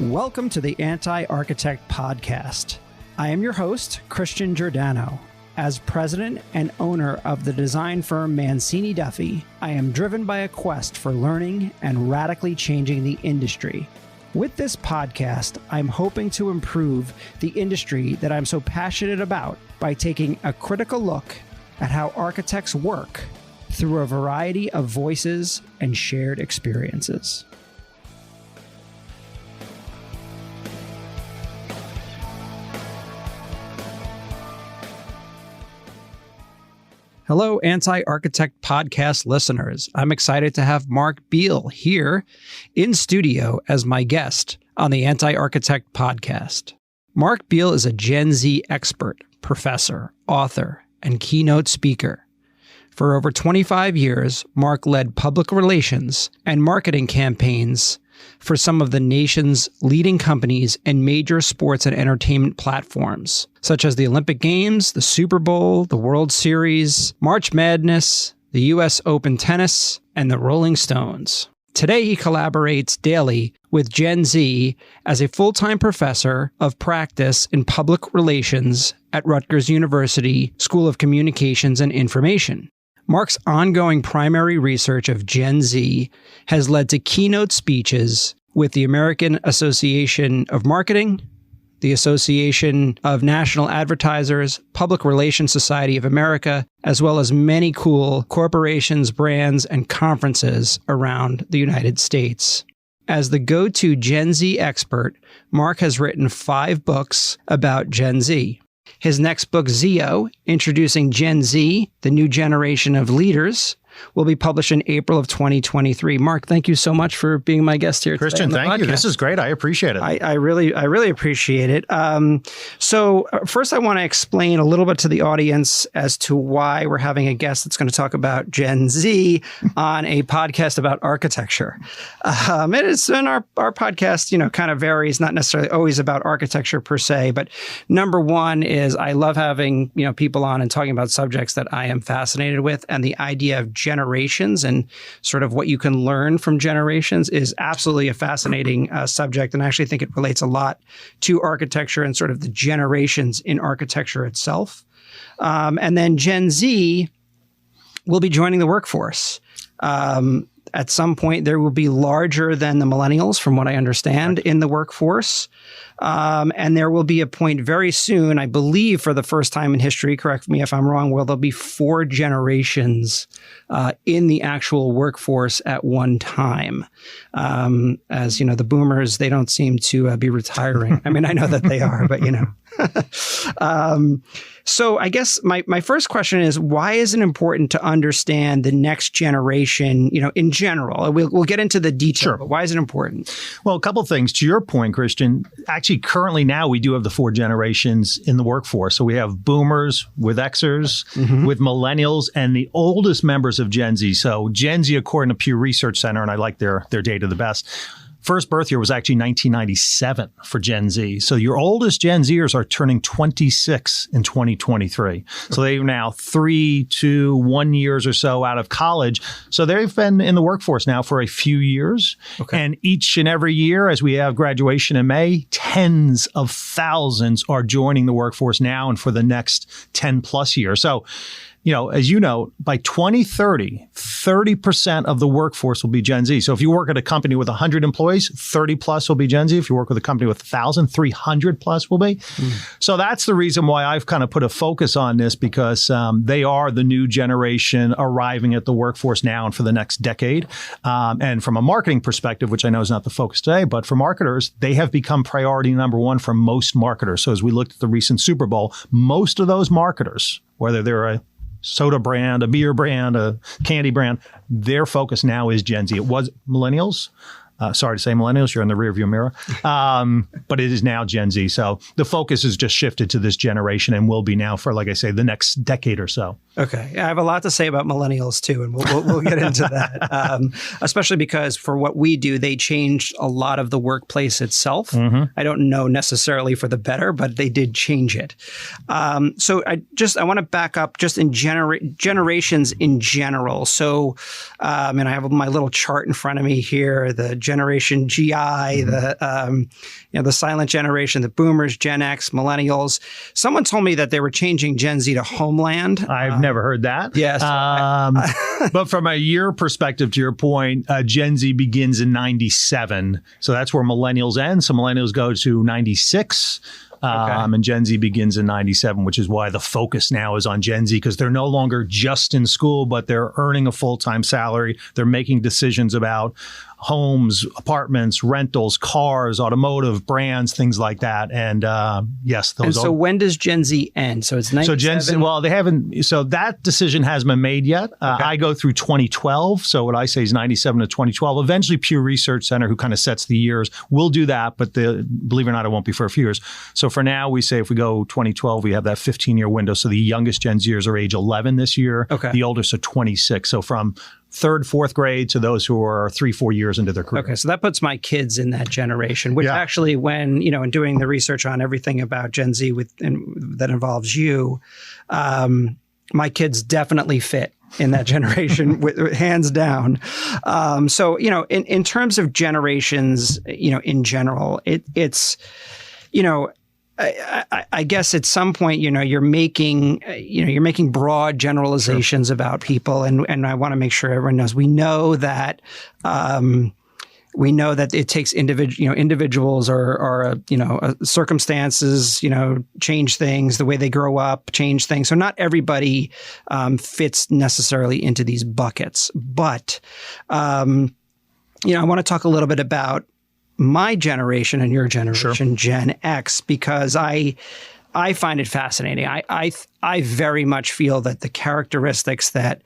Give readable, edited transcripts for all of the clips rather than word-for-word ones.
Welcome to the Anti-Architect Podcast. I am your host, Christian Giordano. As president and owner of the design firm Mancini Duffy, I am driven by a quest for learning and radically changing the industry. With this podcast, I'm hoping to improve the industry that I'm so passionate about by taking a critical look at how architects work through a variety of voices and shared experiences. Hello, Anti-Architect Podcast listeners. I'm excited to have Mark Beal here in studio as my guest on the Anti-Architect Podcast. Mark Beal is a Gen Z expert, professor, author, and keynote speaker. For over 25 years, Mark led public relations and marketing campaigns for some of the nation's leading companies and major sports and entertainment platforms, such as the Olympic Games, the Super Bowl, the World Series, March Madness, the U.S. Open Tennis, and the Rolling Stones. Today, he collaborates daily with Gen Z as a full-time professor of practice in public relations at Rutgers University School of Communications and Information. Mark's ongoing primary research of Gen Z has led to keynote speeches with the American Association of Marketing, the Association of National Advertisers, Public Relations Society of America, as well as many cool corporations, brands, and conferences around the United States. As the go-to Gen Z expert, Mark has written 5 books about Gen Z. His next book, Zio, Introducing Gen Z, the New Generation of Leaders, will be published in April of 2023. Mark, thank you so much for being my guest here Christian, today on the thank podcast. you. This is great. I appreciate it. I really appreciate it. So first, I want to explain a little bit to the audience as to why we're having a guest that's going to talk about Gen Z on a podcast about architecture. It is in our podcast, kind of varies, not necessarily always about architecture per se, but number one is I love having, people on and talking about subjects that I am fascinated with, and the idea of generations and sort of what you can learn from generations is absolutely a fascinating subject. And I actually think it relates a lot to architecture and sort of the generations in architecture itself. And then Gen Z will be joining the workforce. At some point, there will be larger than the millennials, from what I understand, in the workforce. And there will be a point very soon, I believe for the first time in history, correct me if I'm wrong, where there'll be 4 generations in the actual workforce at one time. As the boomers, they don't seem to be retiring. I mean, I know that they are, but So I guess my first question is, why is it important to understand the next generation, in general? We'll get into the detail, Sure. But why is it important? Well, a couple of things. To your point, Christian, actually currently now we do have the 4 generations in the workforce. So we have boomers with Xers, with millennials, and the oldest members of Gen Z. So Gen Z, according to Pew Research Center, and I like their data the best, first birth year was actually 1997 for Gen Z. So your oldest Gen Zers are turning 26 in 2023. So they're now 3 to 1 years or so out of college. So they've been in the workforce now for a few years. Okay. And each and every year, as we have graduation in May, tens of thousands are joining the workforce now and for the next 10 plus years. So as you know, by 2030, 30% of the workforce will be Gen Z. So if you work at a company with 100 employees, 30 plus will be Gen Z. If you work with a company with 1,000, 300 plus will be. So that's the reason why I've kind of put a focus on this, because they are the new generation arriving at the workforce now and for the next decade. And from a marketing perspective, which I know is not the focus today, but for marketers, they have become priority number 1 for most marketers. So as we looked at the recent Super Bowl, most of those marketers, whether they're a soda brand, a beer brand, a candy brand, their focus now is Gen Z. It was millennials. Sorry to say millennials, you're in the rearview mirror. But it is now Gen Z. So the focus has just shifted to this generation and will be now for, like I say, the next decade or so. Okay. I have a lot to say about millennials too, and we'll get into that. Especially because for what we do, they changed a lot of the workplace itself. I don't know necessarily for the better, but they did change it. So I want to back up just in generations in general. So, and I have my little chart in front of me here, the generation GI, the silent generation, the boomers, Gen X, millennials. Someone told me that they were changing Gen Z to Homeland. I've never heard that. Yes. But from a year perspective, to your point, Gen Z begins in 97. So that's where millennials end. So millennials go to 96. And Gen Z begins in 97, which is why the focus now is on Gen Z, because they're no longer just in school, but they're earning a full-time salary. They're making decisions about homes, apartments, rentals, cars, automotive, brands, things like that. And yes, those. And so when does Gen Z end? So it's 97? So Gen Z, well, they haven't, so that decision hasn't been made yet. I go through 2012. So what I say is 97 to 2012. Eventually Pew Research Center, who kind of sets the years, will do that. But believe it or not, it won't be for a few years. So for now, we say if we go 2012, we have that 15-year window. So the youngest Gen Zers are age 11 this year. The oldest are 26. So from third, fourth grade to those who are 3-4 years into their career. Okay, so that puts my kids in that generation, which actually when, in doing the research on everything about Gen Z that involves you, my kids definitely fit in that generation, hands down. So, in terms of generations, in general, it's, I guess at some point, you're making broad generalizations about people, and I want to make sure everyone knows. We know that it takes individuals or circumstances, change things, the way they grow up, change things. So not everybody fits necessarily into these buckets, but I want to talk a little bit about my generation and your generation, Gen X, because I find it fascinating. I very much feel that the characteristics that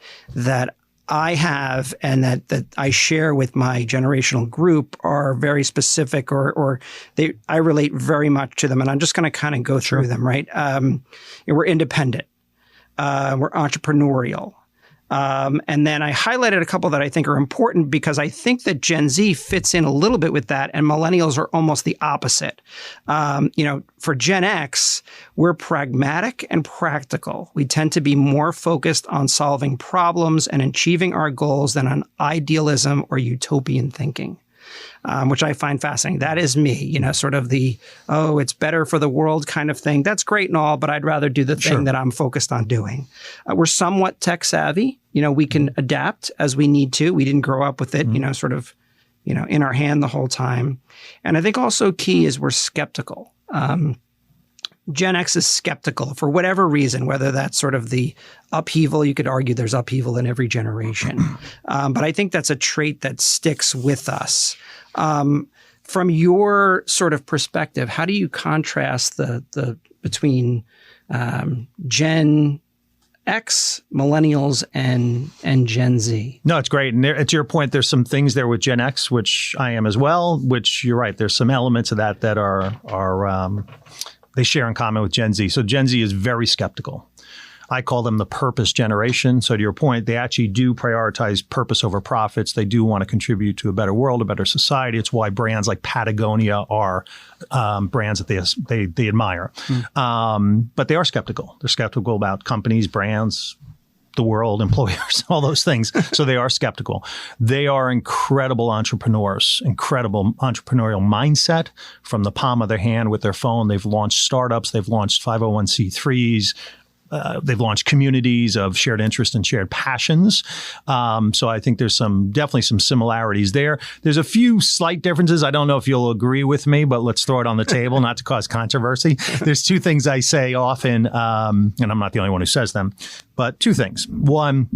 I have and that I share with my generational group are very specific, or I relate very much to them. And I'm just going to kind of go through them, right? We're independent. We're entrepreneurial. And then I highlighted a couple that I think are important because I think that Gen Z fits in a little bit with that, and millennials are almost the opposite. For Gen X, we're pragmatic and practical. We tend to be more focused on solving problems and achieving our goals than on idealism or utopian thinking. Which I find fascinating. That is me, sort of the, it's better for the world kind of thing. That's great and all, but I'd rather do the thing that I'm focused on doing. We're somewhat tech savvy. We can adapt as we need to. We didn't grow up with it, sort of, in our hand the whole time. And I think also key is we're skeptical. Gen X is skeptical for whatever reason, whether that's sort of the upheaval. You could argue there's upheaval in every generation. But I think that's a trait that sticks with us. From your sort of perspective, how do you contrast the between Gen X, millennials, and Gen Z? No, it's great. And to your point, there's some things there with Gen X, which I am as well, which you're right. There's some elements of that are they share in common with Gen Z. So Gen Z is very skeptical. I call them the purpose generation. So to your point, they actually do prioritize purpose over profits. They do want to contribute to a better world, a better society. It's why brands like Patagonia are brands that they admire. But they are skeptical. They're skeptical about companies, brands, the world, employers, all those things. So they are skeptical. They are incredible entrepreneurs, incredible entrepreneurial mindset from the palm of their hand with their phone. They've launched startups. They've launched 501c3s. They've launched communities of shared interest and shared passions. So I think there's definitely some similarities there. There's a few slight differences. I don't know if you'll agree with me, but let's throw it on the table, not to cause controversy. There's two things I say often, and I'm not the only one who says them, but two things. One,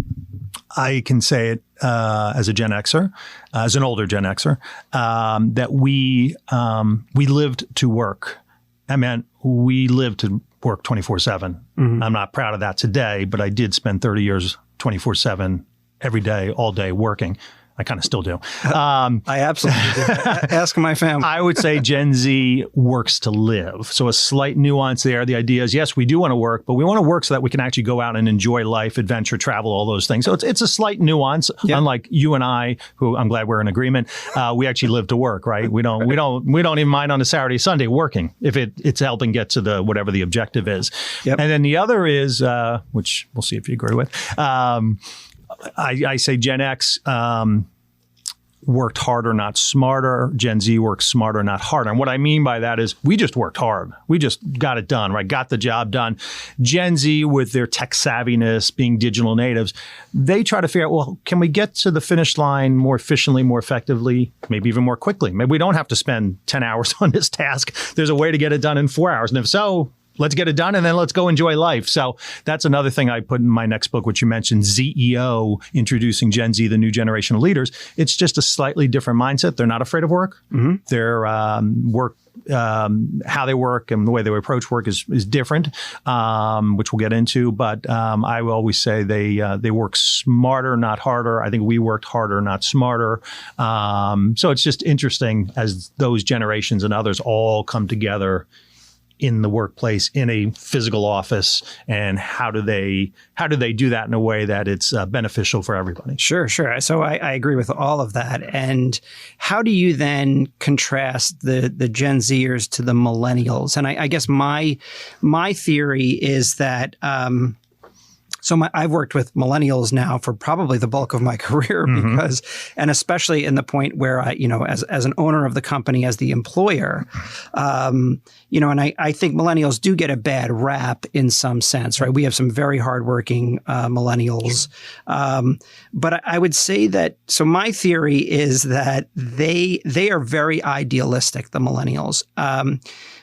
I can say it as a Gen Xer, as an older Gen Xer, that we lived to work. I meant we lived to work 24/7. I'm not proud of that today, but I did spend 30 years 24/7 every day, all day working. I kind of still do. I absolutely do. Ask my family. I would say Gen Z works to live. So a slight nuance there. The idea is, yes, we do want to work, but we want to work so that we can actually go out and enjoy life, adventure, travel, all those things. So it's a slight nuance, unlike you and I, who I'm glad we're in agreement. We actually live to work, right? We don't even mind on a Saturday, Sunday working if it's helping get to whatever the objective is. Yep. And then the other is, which we'll see if you agree with. I say Gen X worked harder, not smarter. Gen Z works smarter, not harder. And what I mean by that is we just worked hard. We just got it done, right? Got the job done. Gen Z, with their tech savviness, being digital natives, they try to figure out, well, can we get to the finish line more efficiently, more effectively, maybe even more quickly? Maybe we don't have to spend 10 hours on this task. There's a way to get it done in 4 hours. And if so, let's get it done and then let's go enjoy life. So that's another thing I put in my next book, which you mentioned, ZEO, Introducing Gen Z, the New Generation of Leaders. It's just a slightly different mindset. They're not afraid of work. Mm-hmm. Their work, how they work and the way they approach work is different, which we'll get into. But I will always say they work smarter, not harder. I think we worked harder, not smarter. So it's just interesting as those generations and others all come together in the workplace, in a physical office, and how do they do that in a way that it's beneficial for everybody? Sure. So I agree with all of that. And how do you then contrast the Gen Zers to the millennials? And I guess my theory is that I've worked with millennials now for probably the bulk of my career because, and especially in the point where I, as an owner of the company, as the employer, and I think millennials do get a bad rap in some sense, right? We have some very hardworking millennials. But I would say that, so my theory is that they are very idealistic, the millennials.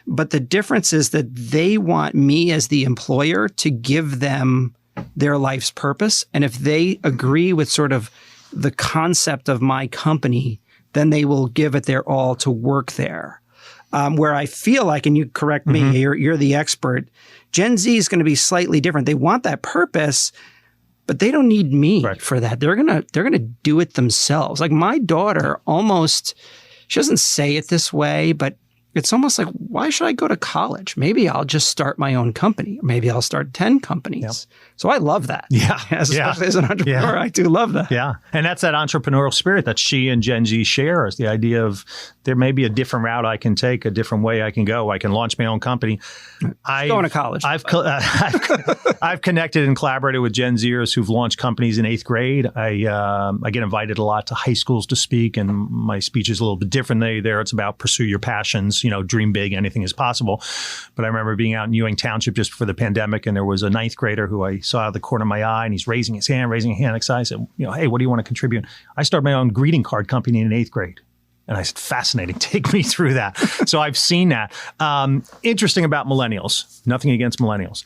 But the difference is that they want me as the employer to give them their life's purpose. And if they agree with sort of the concept of my company, then they will give it their all to work there. Where I feel like, and you correct me, you're the expert, Gen Z is going to be slightly different. They want that purpose, but they don't need me for that. They're gonna do it themselves. Like my daughter she doesn't say it this way, but it's almost like, why should I go to college? Maybe I'll just start my own company. Maybe I'll start 10 companies. Yep. So I love that. Especially as an entrepreneur, I do love that. Yeah. And that's that entrepreneurial spirit that she and Gen Z share, is the idea of there may be a different route I can take, a different way I can go. I can launch my own company. Going to college. I've connected and collaborated with Gen Zers who've launched companies in 8th grade. I get invited a lot to high schools to speak, and my speech is a little bit different. There it's about pursue your passions, dream big, anything is possible. But I remember being out in Ewing Township just before the pandemic, and there was a 9th grader who I saw out of the corner of my eye, and he's raising his hand, excited. I said, hey, what do you want to contribute? I started my own greeting card company in 8th grade. And I said, fascinating. Take me through that. So I've seen that. Interesting about millennials. Nothing against millennials.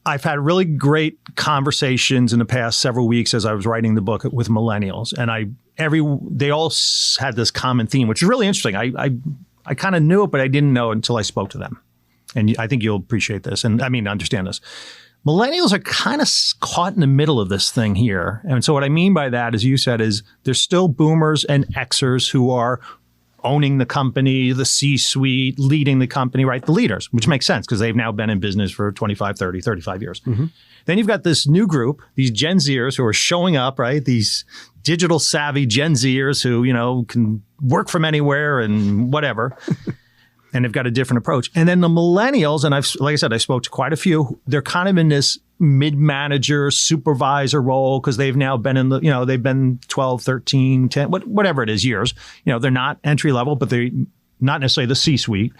I've had really great conversations in the past several weeks as I was writing the book with millennials. And they all had this common theme, which is really interesting. I kind of knew it, but I didn't know it until I spoke to them. And I think you'll appreciate this. And understand this. Millennials are kind of caught in the middle of this thing here. And so what I mean by that, as you said, is there's still boomers and Xers who are owning the company, the C-suite, leading the company, right? The leaders, which makes sense because they've now been in business for 25, 30, 35 years. Then you've got this new group, these Gen Zers who are showing up, right? These digital savvy Gen Zers who, can work from anywhere and whatever. And they've got a different approach. And then the millennials, and like I said, I spoke to quite a few, they're kind of in this mid-manager, supervisor role because they've now been in the, they've been 12, 13, 10, whatever it is, years. They're not entry level, but they're not necessarily the C-suite.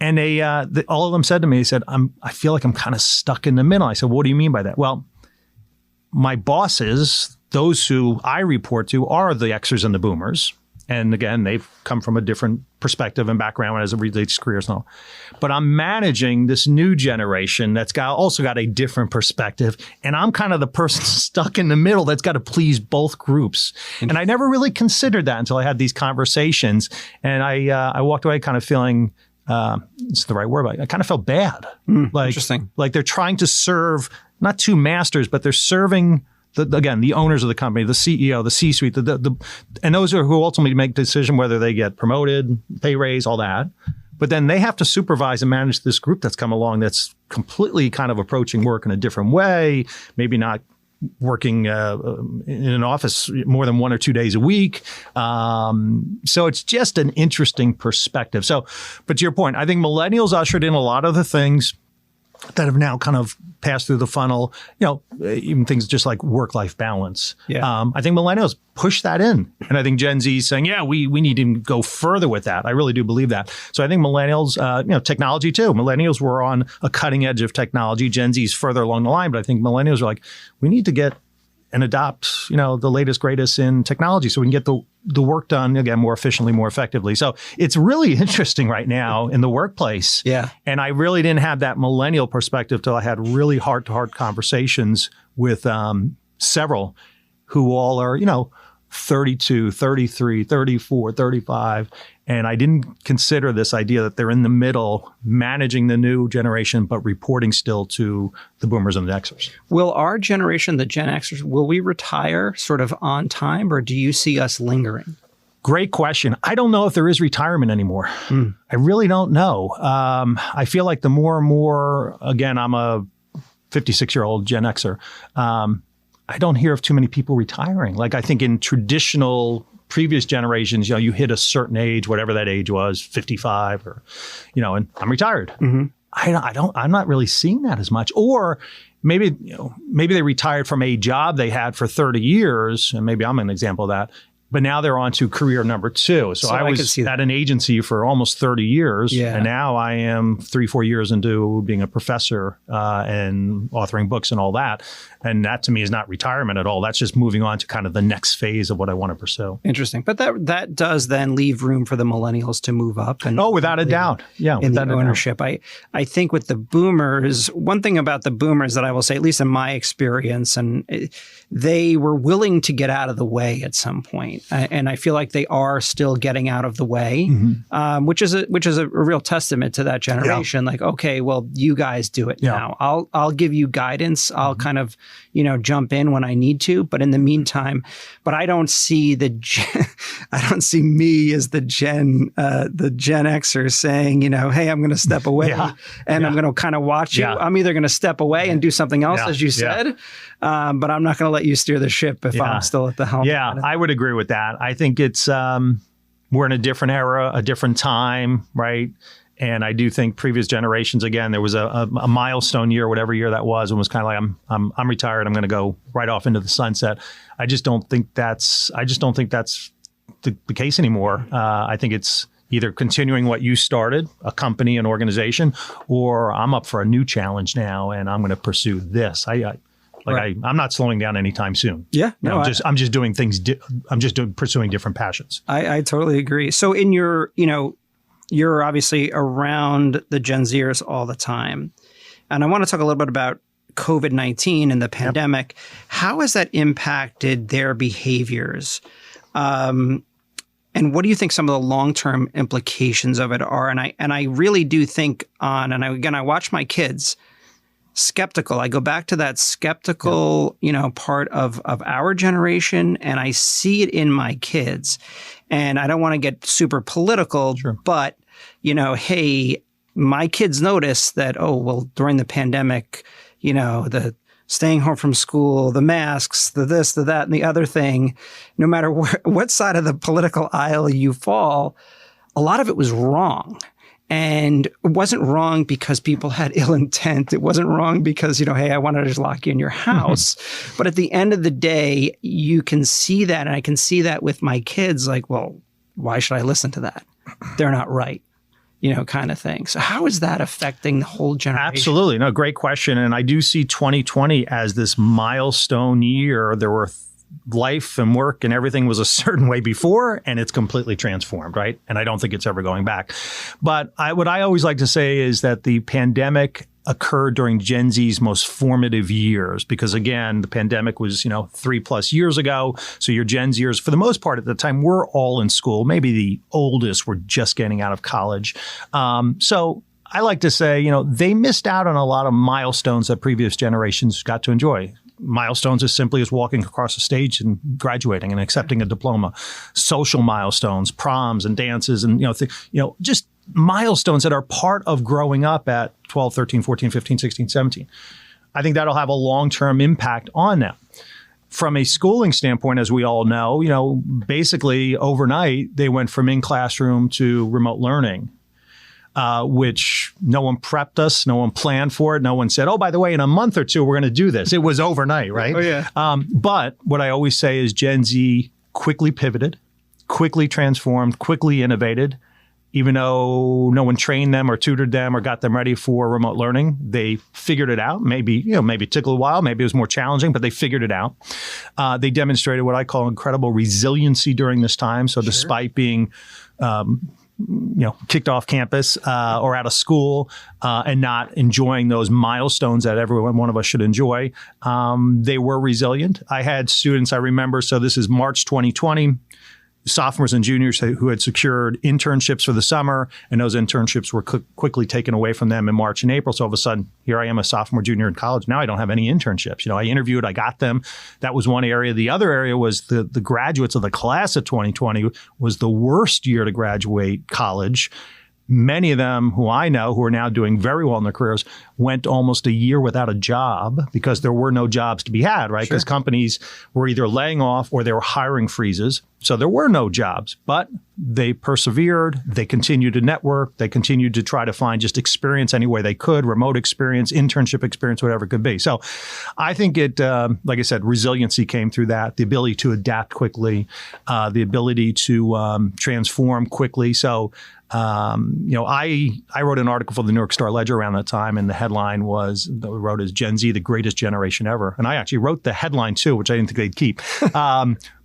And they all of them said to me, they said, I feel like I'm kind of stuck in the middle. I said, what do you mean by that? Well, my bosses, those who I report to, are the Xers and the boomers. And again, they've come from a different perspective and background as it relates to careers and all. But I'm managing this new generation that's also got a different perspective. And I'm kind of the person stuck in the middle that's got to please both groups. And I never really considered that until I had these conversations. And I walked away kind of feeling, it's the right word, but I kind of felt bad. Interesting. Like they're trying to serve not two masters, but they're serving the owners of the company, the CEO, the C-suite, and those are who ultimately make the decision whether they get promoted, pay raise, all that. But then they have to supervise and manage this group that's come along that's completely kind of approaching work in a different way, maybe not working in an office more than 1 or 2 days a week. So it's just an interesting perspective. So, but to your point, I think millennials ushered in a lot of the things that have now kind of passed through the funnel, even things just like work-life balance. Yeah. I think millennials push that in. And I think Gen Z is saying, yeah, we need to go further with that. I really do believe that. So I think millennials, technology too. Millennials were on a cutting edge of technology. Gen Z is further along the line, but I think millennials are like, we need to get and adopt, the latest, greatest in technology so we can get the work done, again, more efficiently, more effectively. So it's really interesting right now in the workplace. Yeah. And I really didn't have that millennial perspective till I had really heart-to-heart conversations with several who all are, 32, 33, 34, 35. And I didn't consider this idea that they're in the middle managing the new generation, but reporting still to the boomers and the Xers. Will our generation, the Gen Xers, will we retire sort of on time, or do you see us lingering? Great question. I don't know if there is retirement anymore. I really don't know. I feel like the more and more, again, I'm a 56-year-old Gen Xer. I don't hear of too many people retiring. Like I think in traditional previous generations, you hit a certain age, whatever that age was, 55 or, and I'm retired. Mm-hmm. I'm not really seeing that as much. Or maybe they retired from a job they had for 30 years. And maybe I'm an example of that. But now they're on to career number 2. So I was at an agency for almost 30 years. Yeah. And now I am 3-4 years into being a professor and authoring books and all that. And that to me is not retirement at all. That's just moving on to kind of the next phase of what I want to pursue. Interesting. But that does then leave room for the millennials to move up. And without a doubt. Yeah. In the ownership. I think with the boomers, one thing about the boomers that I will say, at least in my experience, and they were willing to get out of the way at some point. And I feel like they are still getting out of the way, which is a real testament to that generation. Yeah. Like, okay, well, you guys do it now. I'll give you guidance. I'll kind of, jump in when I need to. But in the meantime, I don't see I don't see me as the Gen Xer saying, hey, I'm going to step away and I'm going to kind of watch you. I'm either going to step away and do something else, as you said, but I'm not going to let you steer the ship if I'm still at the helm. Yeah, I would agree with that. I think it's we're in a different era, a different time, right? And I do think previous generations, again, there was a milestone year, whatever year that was, and was kind of like, I'm retired. I'm going to go right off into the sunset. I just don't think that's the case anymore. I think it's either continuing what you started, a company, an organization, or I'm up for a new challenge now, and I'm going to pursue this. I'm not slowing down anytime soon. Yeah, no, I'm just doing things. Pursuing different passions. I totally agree. So in your, you're obviously around the Gen Zers all the time. And I want to talk a little bit about COVID-19 and the pandemic. Yep. How has that impacted their behaviors? And what do you think some of the long-term implications of it are? And I really do think I watch my kids skeptical. I go back to that skeptical, part of our generation, and I see it in my kids. And I don't want to get super political, but, hey, my kids notice that, during the pandemic, the staying home from school, the masks, the this, the that, and the other thing, no matter what side of the political aisle you fall, a lot of it was wrong. And it wasn't wrong because people had ill intent. It wasn't wrong because, hey, I wanted to just lock you in your house. But at the end of the day, you can see that. And I can see that with my kids, like, well, why should I listen to that? They're not right, kind of thing. So how is that affecting the whole generation? Absolutely. No, great question. And I do see 2020 as this milestone year. There were life and work and everything was a certain way before, and it's completely transformed, right? And I don't think it's ever going back. But what I always like to say is that the pandemic occurred during Gen Z's most formative years, because again, the pandemic was, 3+ years ago. So your Gen Zers, for the most part at the time, were all in school. Maybe the oldest were just getting out of college. So I like to say, they missed out on a lot of milestones that previous generations got to enjoy. milestones as simply as walking across the stage and graduating and accepting a diploma, social milestones, proms and dances, and just milestones that are part of growing up at 12, 13, 14, 15, 16, 17. I think that'll have a long-term impact on them. From a schooling standpoint, as we all know, basically overnight they went from in-classroom to remote learning, which no one prepped us, no one planned for it, no one said, oh, by the way, in a month or two, we're going to do this. It was overnight, right? Oh, yeah. But what I always say is Gen Z quickly pivoted, quickly transformed, quickly innovated. Even though no one trained them or tutored them or got them ready for remote learning, they figured it out. Maybe it took a while, maybe it was more challenging, but they figured it out. They demonstrated what I call incredible resiliency during this time. So despite being kicked off campus or out of school and not enjoying those milestones that one of us should enjoy, they were resilient. I had students, I remember, so this is March 2020, sophomores and juniors who had secured internships for the summer, and those internships were quickly taken away from them in March and April. So all of a sudden, here I am, a sophomore, junior in college. Now I don't have any internships. I interviewed, I got them. That was one area. The other area was the graduates of the class of 2020 was the worst year to graduate college. Many of them who I know who are now doing very well in their careers went almost a year without a job because there were no jobs to be had, right? Because companies were either laying off or they were hiring freezes. So there were no jobs, but they persevered. They continued to network. They continued to try to find just experience any way they could, remote experience, internship experience, whatever it could be. So I think it, like I said, resiliency came through that, the ability to adapt quickly, the ability to transform quickly. So I wrote an article for the New York Star Ledger around that time, and the headline was, wrote as Gen Z, the greatest generation ever. And I actually wrote the headline too, which I didn't think they'd keep.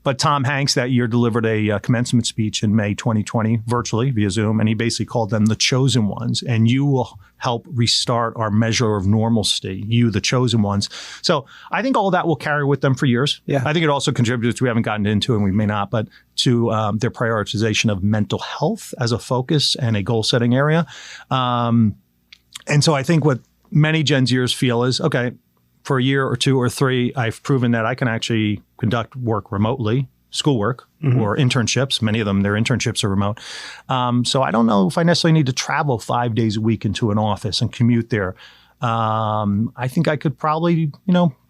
But Tom Hanks that year delivered a commencement speech in May 2020, virtually via Zoom, and he basically called them the chosen ones. And you will help restart our measure of normalcy, you, the chosen ones. So I think all that will carry with them for years. Yeah. I think it also contributes, we haven't gotten into, and we may not, but to their prioritization of mental health as a focus and a goal-setting area. And so I think what many Gen Zers feel is, okay, for a year or two or three, I've proven that I can actually conduct work remotely, schoolwork or internships. Many of them, their internships are remote. So I don't know if I necessarily need to travel 5 days a week into an office and commute there. I think I could probably,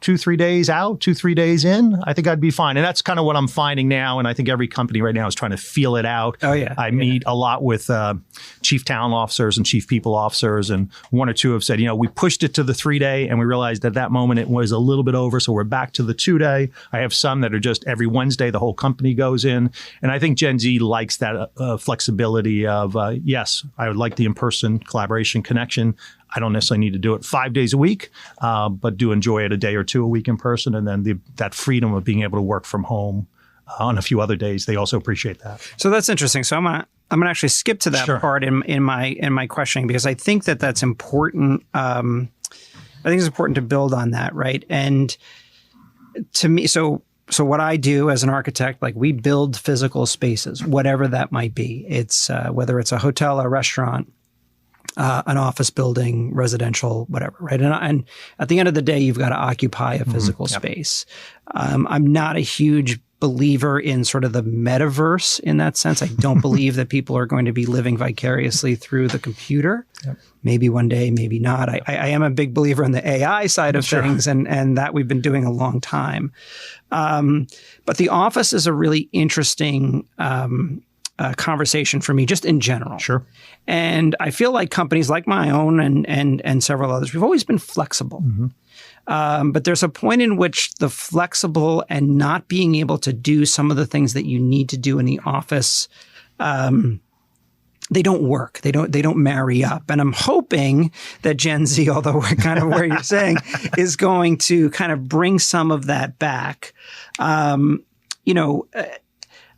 2-3 days out, 2-3 days in, I think I'd be fine. And that's kind of what I'm finding now. And I think every company right now is trying to feel it out. Oh, yeah. I meet a lot with chief talent officers and chief people officers. And one or two have said, we pushed it to the 3-day and we realized at that moment it was a little bit over. So we're back to the 2-day. I have some that are just every Wednesday, the whole company goes in. And I think Gen Z likes that flexibility of, yes, I would like the in-person collaboration connection. I don't necessarily need to do it 5 days a week, but do enjoy it a day or two a week in person. And then that freedom of being able to work from home on a few other days, they also appreciate that. So that's interesting. So I'm gonna actually skip to that part in my questioning, because I think that's important. I think it's important to build on that, right? And to me, so what I do as an architect, like we build physical spaces, whatever that might be. It's whether it's a hotel, a restaurant, an office building, residential, whatever, right? And at the end of the day, you've got to occupy a physical space. I'm not a huge believer in sort of the metaverse in that sense. I don't believe that people are going to be living vicariously through the computer. Maybe one day, maybe not. I am a big believer in the AI side of things, and that we've been doing a long time. But the office is a really interesting conversation for me, just in general. And I feel like companies like my own and several others, we've always been flexible. But there's a point in which the flexible and not being able to do some of the things that you need to do in the office, they don't work. They don't marry up. And I'm hoping that Gen Z, although we're kind of where you're saying, is going to kind of bring some of that back.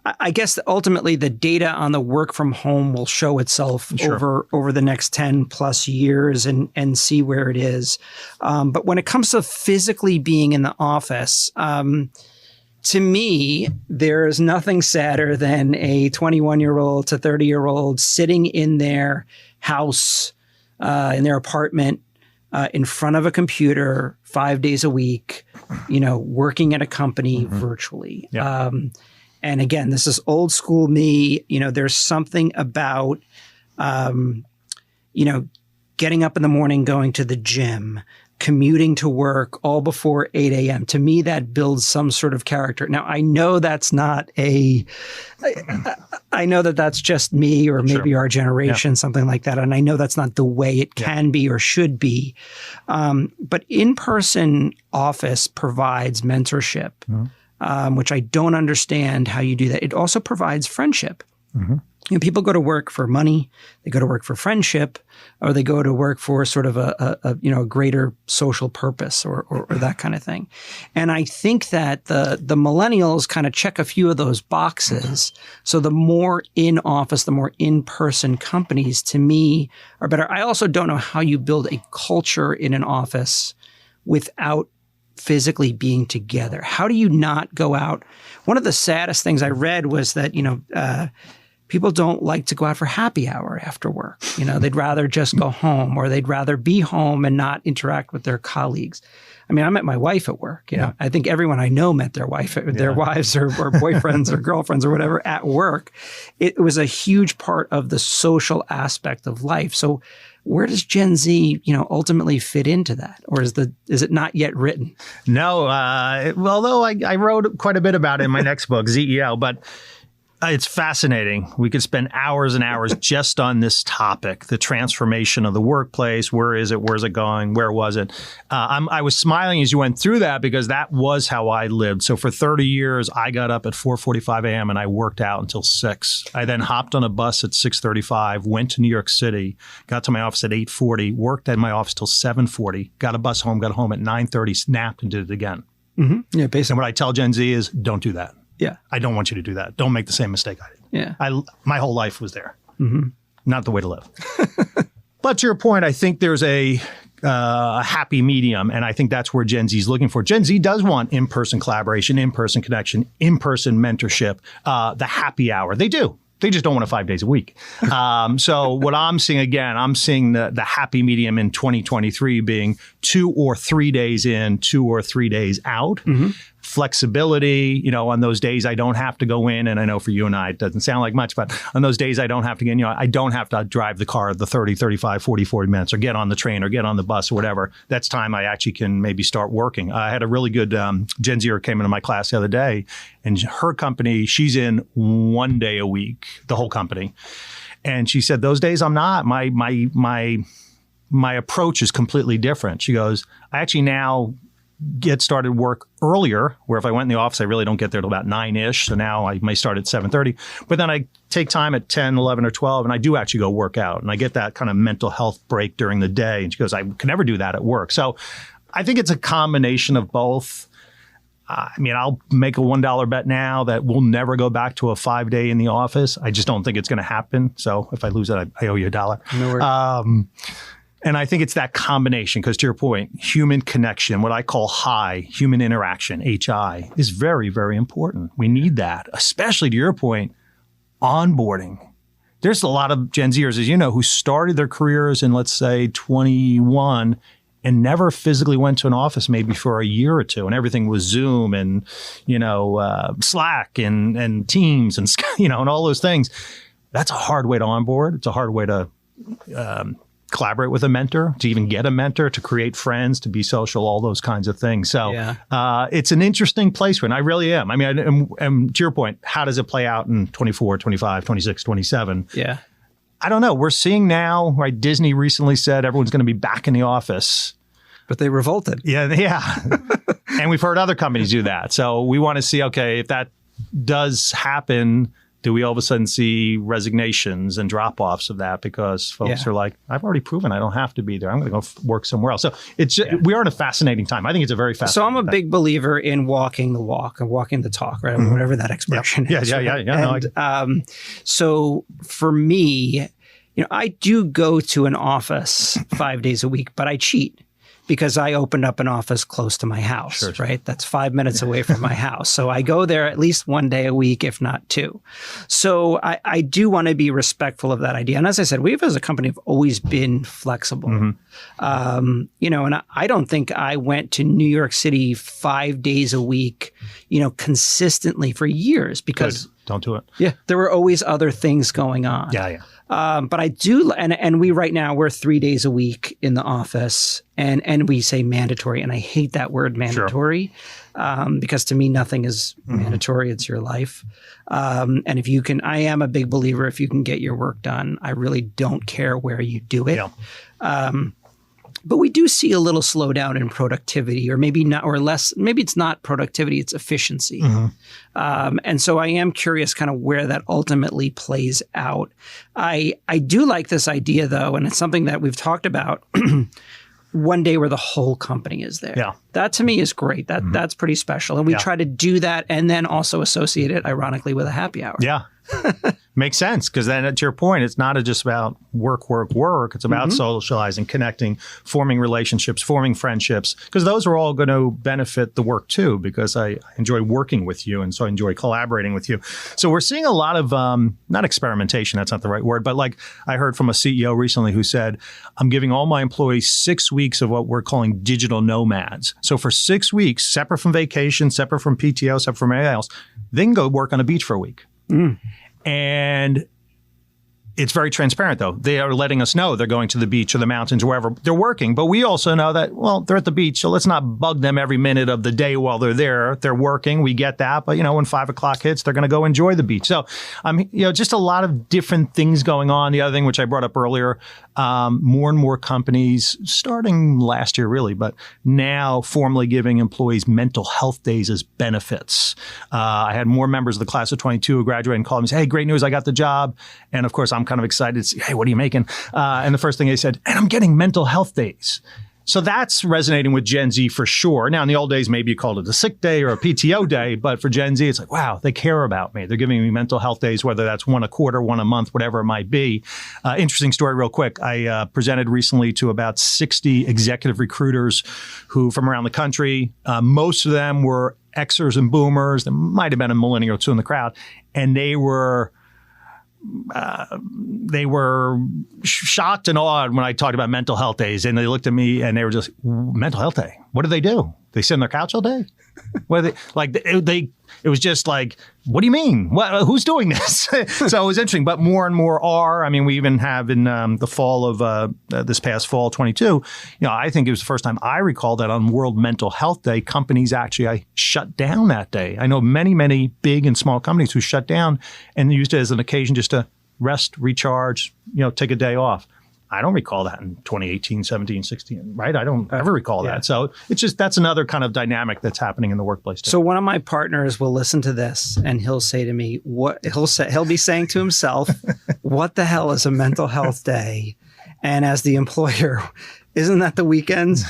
I guess ultimately the data on the work from home will show itself over the next 10 plus years and see where it is. But when it comes to physically being in the office, to me, there is nothing sadder than a 21-year-old to 30-year-old sitting in their house, in their apartment, in front of a computer 5 days a week, working at a company virtually. Yeah. And again, this is old school me. There's something about, getting up in the morning, going to the gym, commuting to work all before 8 a.m. To me, that builds some sort of character. Now, I know that's not I know that that's just me or maybe our generation, something like that. And I know that's not the way it can be or should be. But in-person office provides mentorship, which I don't understand how you do that. It also provides friendship. People go to work for money, they go to work for friendship, or they go to work for sort of a greater social purpose or that kind of thing. And I think that the millennials kind of check a few of those boxes. So the more in office, the more in-person companies to me are better. I also don't know how you build a culture in an office without physically being together. How do you not go out? One of the saddest things I read was that, people don't like to go out for happy hour after work. They'd rather just go home, or they'd rather be home and not interact with their colleagues. I mean, I met my wife at work. I think everyone I know met their wives or boyfriends or girlfriends or whatever at work. It was a huge part of the social aspect of life. So where does Gen Z, ultimately fit into that? Or is it not yet written? No, although I wrote quite a bit about it in my next book, ZEO, but it's fascinating. We could spend hours and hours just on this topic, the transformation of the workplace. Where is it? Where's it going? Where was it? I was smiling as you went through that because that was how I lived. So for 30 years, I got up at 4:45 a.m. and I worked out until 6. I then hopped on a bus at 6:35, went to New York City, got to my office at 8:40, worked at my office till 7:40, got a bus home, got home at 9:30, snapped and did it again. Yeah, basically. And what I tell Gen Z is don't do that. Yeah. I don't want you to do that. Don't make the same mistake I did. Yeah. My whole life was there. Not the way to live. But to your point, I think there's a happy medium. And I think that's where Gen Z is looking for. Gen Z does want in-person collaboration, in-person connection, in-person mentorship, the happy hour. They do. They just don't want it 5 days a week. So what I'm seeing, again, I'm seeing the happy medium in 2023 being 2 or 3 days in, 2 or 3 days out. Flexibility, on those days I don't have to go in. And I know for you and I, it doesn't sound like much, but on those days I don't have to get in, I don't have to drive the car the 30, 35, 40, 40 minutes or get on the train or get on the bus or whatever. That's time I actually can maybe start working. I had a really good Gen Zer came into my class the other day, and her company, she's in 1 day a week, the whole company. And she said, those days I'm not. My approach is completely different. She goes, I actually now get started work earlier, where if I went in the office, I really don't get there till about 9-ish. So now I may start at 7:30, but then I take time at 10, 11 or 12, and I do actually go work out, and I get that kind of mental health break during the day. And she goes, I can never do that at work. So I think it's a combination of both. I'll make a $1 bet now that we'll never go back to a 5-day in the office. I just don't think it's going to happen. So if I lose it, I owe you $1. No worries. And I think it's that combination, because to your point, human connection, what I call human interaction, HI, is very, very important. We need that, especially to your point, onboarding. There's a lot of Gen Zers, as you know, who started their careers in, let's say, 21 and never physically went to an office maybe for a year or two, and everything was Zoom and, Slack and Teams and, and all those things. That's a hard way to onboard. It's a hard way to collaborate with a mentor, to even get a mentor, to create friends, to be social, all those kinds of things. So it's an interesting place for it. And I really am. And to your point, how does it play out in 24, 25, 26, 27? Yeah. I don't know. We're seeing now, right? Disney recently said everyone's going to be back in the office. But they revolted. Yeah. And we've heard other companies do that. So we want to see, okay, if that does happen, do we all of a sudden see resignations and drop-offs of that because folks are like, I've already proven I don't have to be there. I'm going to go work somewhere else. So it's just, we are in a fascinating time. I think it's a very fascinating time. So I'm a big believer in walking the walk and walking the talk, right? Whatever that expression is. Yeah. So for me, I do go to an office 5 days a week, but I cheat. because I opened up an office close to my house, Sure. right? That's 5 minutes away from my house. So I go there at least one day a week, if not two. So I do want to be respectful of that idea. And as I said, we've as a company have always been flexible. And I don't think I went to New York City 5 days a week, consistently for years because don't do it. Yeah, there were always other things going on. Yeah. But I do, and we right now we're 3 days a week in the office, and we say mandatory, and I hate that word mandatory, because to me nothing is mandatory. It's your life, and if you can, I am a big believer. If you can get your work done, I really don't care where you do it. Yeah. But we do see a little slowdown in productivity, or maybe not, or less. Maybe it's not productivity; it's efficiency. And so I am curious, kind of where that ultimately plays out. I do like this idea, though, and it's something that we've talked about. One day where the whole company is there. Yeah. That to me is great. That's pretty special, and we try to do that, and then also associate it, ironically, with a happy hour. Yeah. Makes sense, because then to your point, it's not just about work. It's about socializing, connecting, forming relationships, forming friendships, because those are all going to benefit the work too, because I enjoy working with you, and so I enjoy collaborating with you. So we're seeing a lot of, not experimentation, that's not the right word, but like I heard from a CEO recently who said, I'm giving all my employees 6 weeks of what we're calling digital nomads. So for 6 weeks, separate from vacation, separate from PTO, separate from anything else, they can go work on a beach for a week. And it's very transparent, though. They are letting us know they're going to the beach or the mountains or wherever they're working. But we also know that, well, they're at the beach, so let's not bug them every minute of the day while they're there. They're working. We get that. But, when 5 o'clock hits, they're going to go enjoy the beach. So, just a lot of different things going on. The other thing, which I brought up earlier, more and more companies, starting last year really, but now formally giving employees mental health days as benefits. I had more members of the class of 22 who graduated and called me and said, hey, great news, I got the job. And of course, I'm kind of excited to see, hey, what are you making? And the first thing they said, and I'm getting mental health days. So that's resonating with Gen Z for sure. Now, in the old days, maybe you called it a sick day or a PTO day, but for Gen Z, it's like, wow, they care about me. They're giving me mental health days, whether that's one a quarter, one a month, whatever it might be. Interesting story real quick. I presented recently to about 60 executive recruiters who from around the country. Most of them were Xers and boomers. There might have been a millennial or two in the crowd. And they were shocked and awed when I talked about mental health days, and they looked at me and they were just, mental health day? What do they do? They sit on their couch all day? What are they like? It was just like, what do you mean? Who's doing this? So it was interesting, but more and more are. I mean, we even have in the fall of this past fall, 22. I think it was the first time I recall that on World Mental Health Day, companies actually shut down that day. I know many, many big and small companies who shut down and used it as an occasion just to rest, recharge, take a day off. I don't recall that in 2018, 17, 16, right? I don't ever recall that. So it's just, that's another kind of dynamic that's happening in the workplace too. So one of my partners will listen to this and he'll say to me, he'll be saying to himself, what the hell is a mental health day? And as the employer, isn't that the weekends?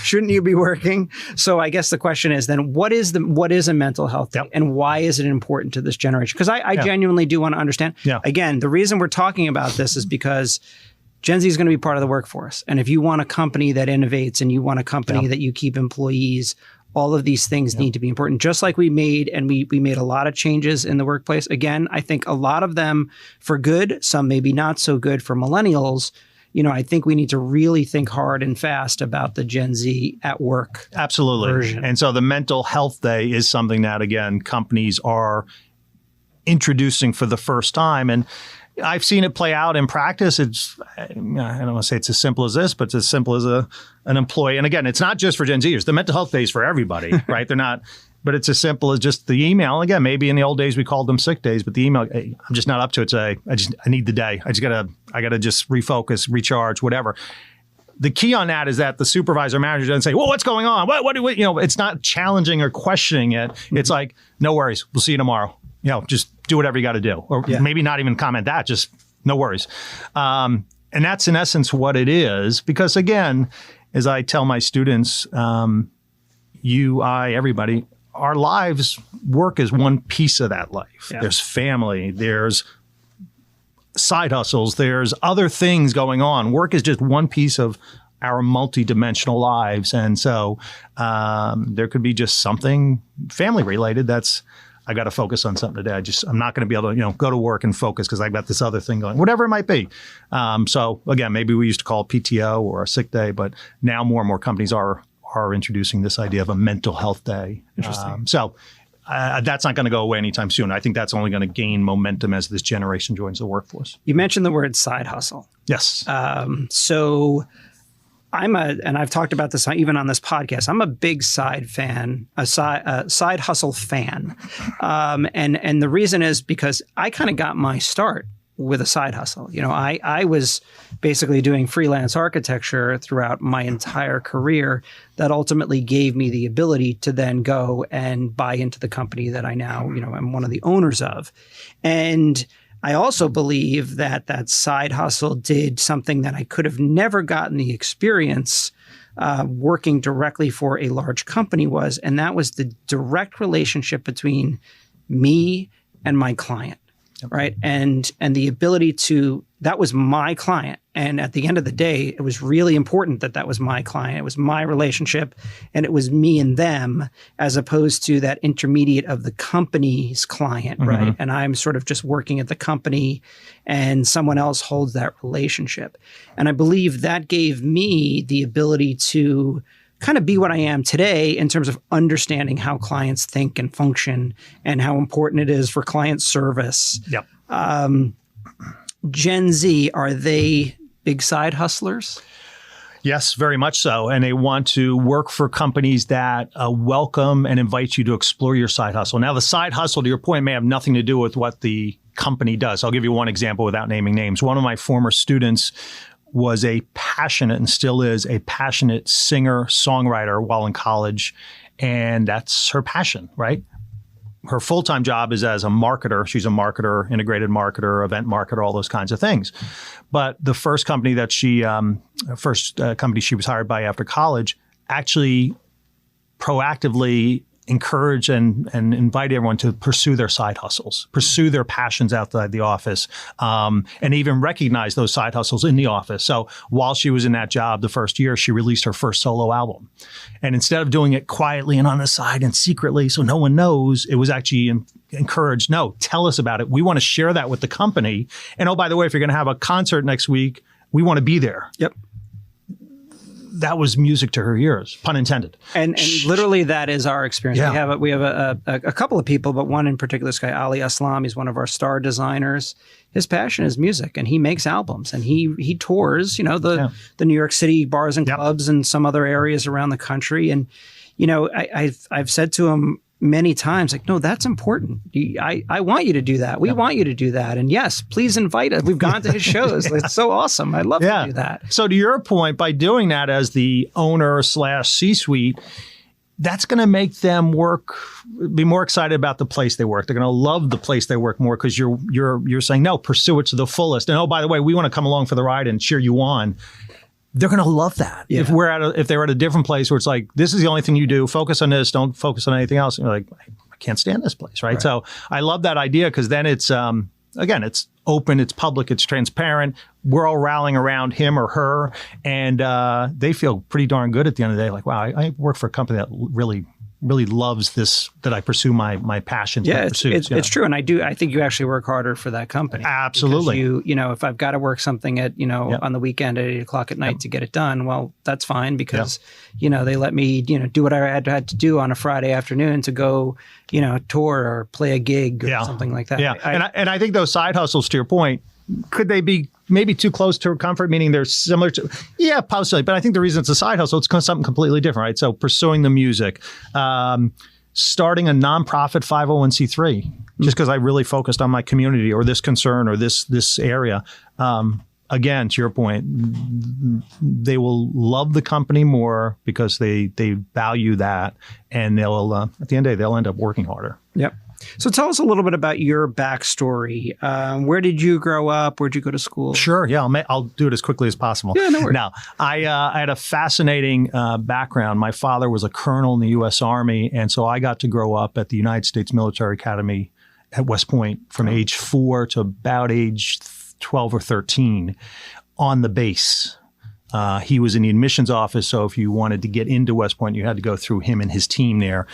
Shouldn't you be working? So I guess the question is then, what is a mental health day, and why is it important to this generation? Because I genuinely do want to understand. Again, the reason we're talking about this is because Gen Z is going to be part of the workforce. And if you want a company that innovates and you want a company that you keep employees, all of these things need to be important. Just like we made a lot of changes in the workplace. Again, I think a lot of them for good, some maybe not so good for millennials. I think we need to really think hard and fast about the Gen Z at work. Absolutely. Version. And so the mental health day is something that, again, companies are introducing for the first time. And I've seen it play out in practice. I don't want to say it's as simple as this, but it's as simple as an employee. And again, it's not just for Gen Zers. The mental health day is for everybody, right? They're not, but it's as simple as just the email. Again, maybe in the old days we called them sick days, but the email, hey, I'm just not up to it today. I need the day. I gotta just refocus, recharge, whatever. The key on that is that the supervisor manager doesn't say, well, what's going on? What do we, it's not challenging or questioning it. It's like, no worries. We'll see you tomorrow. Just do whatever you got to do. Or maybe not even comment that, just no worries. And that's in essence what it is. Because again, as I tell my students, everybody, our lives, work is one piece of that life. Yeah. There's family, there's side hustles, there's other things going on. Work is just one piece of our multidimensional lives. And so there could be just something family related that's, I got to focus on something today. I'm not going to be able to, go to work and focus because I've got this other thing going, whatever it might be. So again, maybe we used to call it PTO or a sick day, but now more and more companies are introducing this idea of a mental health day. Interesting. That's not going to go away anytime soon. I think that's only going to gain momentum as this generation joins the workforce. You mentioned the word side hustle. Yes. So and I've talked about this even on this podcast, I'm a big side hustle fan. And the reason is because I kind of got my start with a side hustle. I was basically doing freelance architecture throughout my entire career that ultimately gave me the ability to then go and buy into the company that I now, am one of the owners of. And I also believe that side hustle did something that I could have never gotten the experience working directly for a large company and that was the direct relationship between me and my client. Right. And the ability that was my client. And at the end of the day, it was really important that was my client. It was my relationship and it was me and them as opposed to that intermediate of the company's client. Mm-hmm. Right. And I'm sort of just working at the company and someone else holds that relationship. And I believe that gave me the ability to kind of be what I am today in terms of understanding how clients think and function and how important it is for client service. Yep. Gen Z, are they big side hustlers? Yes, very much so. And they want to work for companies that welcome and invite you to explore your side hustle. Now, the side hustle, to your point, may have nothing to do with what the company does. I'll give you one example without naming names. One of my former students was a passionate and still is a passionate singer-songwriter while in college. And that's her passion, right? Her full-time job is as a marketer. She's a marketer, integrated marketer, event marketer, all those kinds of things. But the first company that company she was hired by after college actually proactively encourage and invite everyone to pursue their side hustles, pursue their passions outside the office, and even recognize those side hustles in the office. So while she was in that job the first year, she released her first solo album. And instead of doing it quietly and on the side and secretly so no one knows, it was actually encouraged, no, tell us about it. We want to share that with the company. And oh, by the way, if you're going to have a concert next week, we want to be there. Yep. That was music to her ears, pun intended. And literally that is our experience. Yeah. We have a couple of people, but one in particular, this guy, Ali Aslam, he's one of our star designers. His passion is music and he makes albums and he tours, the New York City bars and clubs and some other areas around the country. And, I've said to him many times, like, no, that's important. I want you to do that. We want you to do that. And yes, please invite us. We've gone to his shows. It's so awesome. I'd love to do that. So to your point, by doing that as the owner / C-suite, that's going to make them be more excited about the place they work. They're going to love the place they work more because you're saying, no, pursue it to the fullest. And oh, by the way, we want to come along for the ride and cheer you on. They're going to love that. Yeah. If they're at a different place where it's like, this is the only thing you do, focus on this, don't focus on anything else. And you're like, I can't stand this place, right? So I love that idea because then it's, again, it's open, it's public, it's transparent. We're all rallying around him or her and they feel pretty darn good at the end of the day. Like, wow, I work for a company that really loves this, that I pursue my passions. Yeah, it's true. And I think you actually work harder for that company. Absolutely. If I've got to work something at, on the weekend at 8:00 at night to get it done, well, that's fine because, they let me, do what I had to do on a Friday afternoon to go, tour or play a gig or something like that. Yeah. And I think those side hustles, to your point, could they be maybe too close to comfort, meaning they're similar to, possibly. But I think the reason it's a side hustle, it's something completely different, right? So pursuing the music, starting a nonprofit 501c3, just because I really focused on my community or this concern or this area. Again, to your point, they will love the company more because they value that, and they'll at the end of the day, they'll end up working harder. Yep. So tell us a little bit about your backstory. Where did you grow up? Where'd you go to school? Sure. Yeah, I'll do it as quickly as possible. Yeah, no worries. Now, I had a fascinating background. My father was a colonel in the U.S. Army, and so I got to grow up at the United States Military Academy at West Point from age 4 to about age 12 or 13 on the base. He was in the admissions office, so if you wanted to get into West Point, you had to go through him and his team there.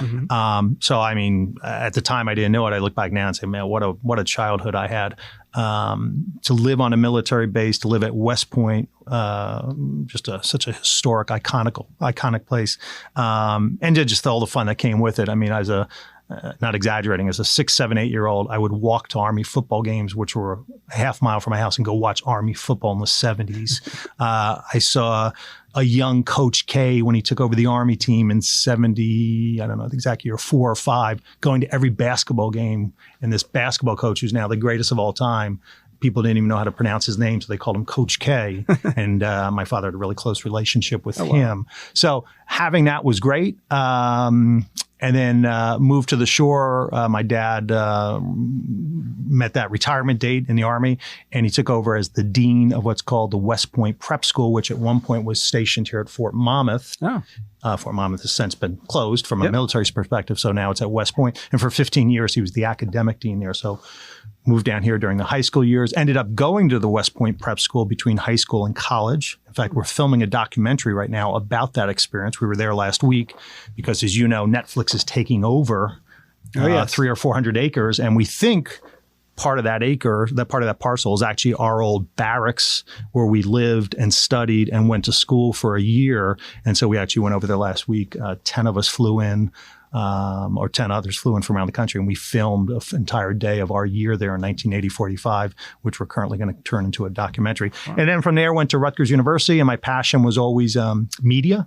So, I mean, at the time, I didn't know it. I look back now and say, man, what a childhood I had. To live on a military base, to live at West Point, just such a historic, iconic place, and just all the fun that came with it. I mean, as not exaggerating, as a 6, 7, 8-year-old, I would walk to Army football games, which were a half mile from my house, and go watch Army football in the 70s. I saw a young Coach K when he took over the Army team in 70, I don't know the exact year, 4 or 5, going to every basketball game. And this basketball coach, who's now the greatest of all time, people didn't even know how to pronounce his name, so they called him Coach K. And my father had a really close relationship with him. So having that was great. And then moved to the shore. My dad met that retirement date in the Army, and he took over as the dean of what's called the West Point Prep School, which at one point was stationed here at Fort Monmouth. Fort Monmouth has since been closed from a military perspective, so now it's at West Point. And for 15 years, he was the academic dean there. So moved down here during the high school years, ended up going to the West Point Prep School between high school and college. In fact, we're filming a documentary right now about that experience. We were there last week because, as you know, Netflix is taking over 300 or 400 acres. And we think part of that parcel is actually our old barracks where we lived and studied and went to school for a year. And so we actually went over there last week. 10 of us flew in. Or 10 others flew in from around the country, and we filmed an entire day of our year there in 1980-45, which we're currently going to turn into a documentary. Wow. And then from there, went to Rutgers University, and my passion was always media,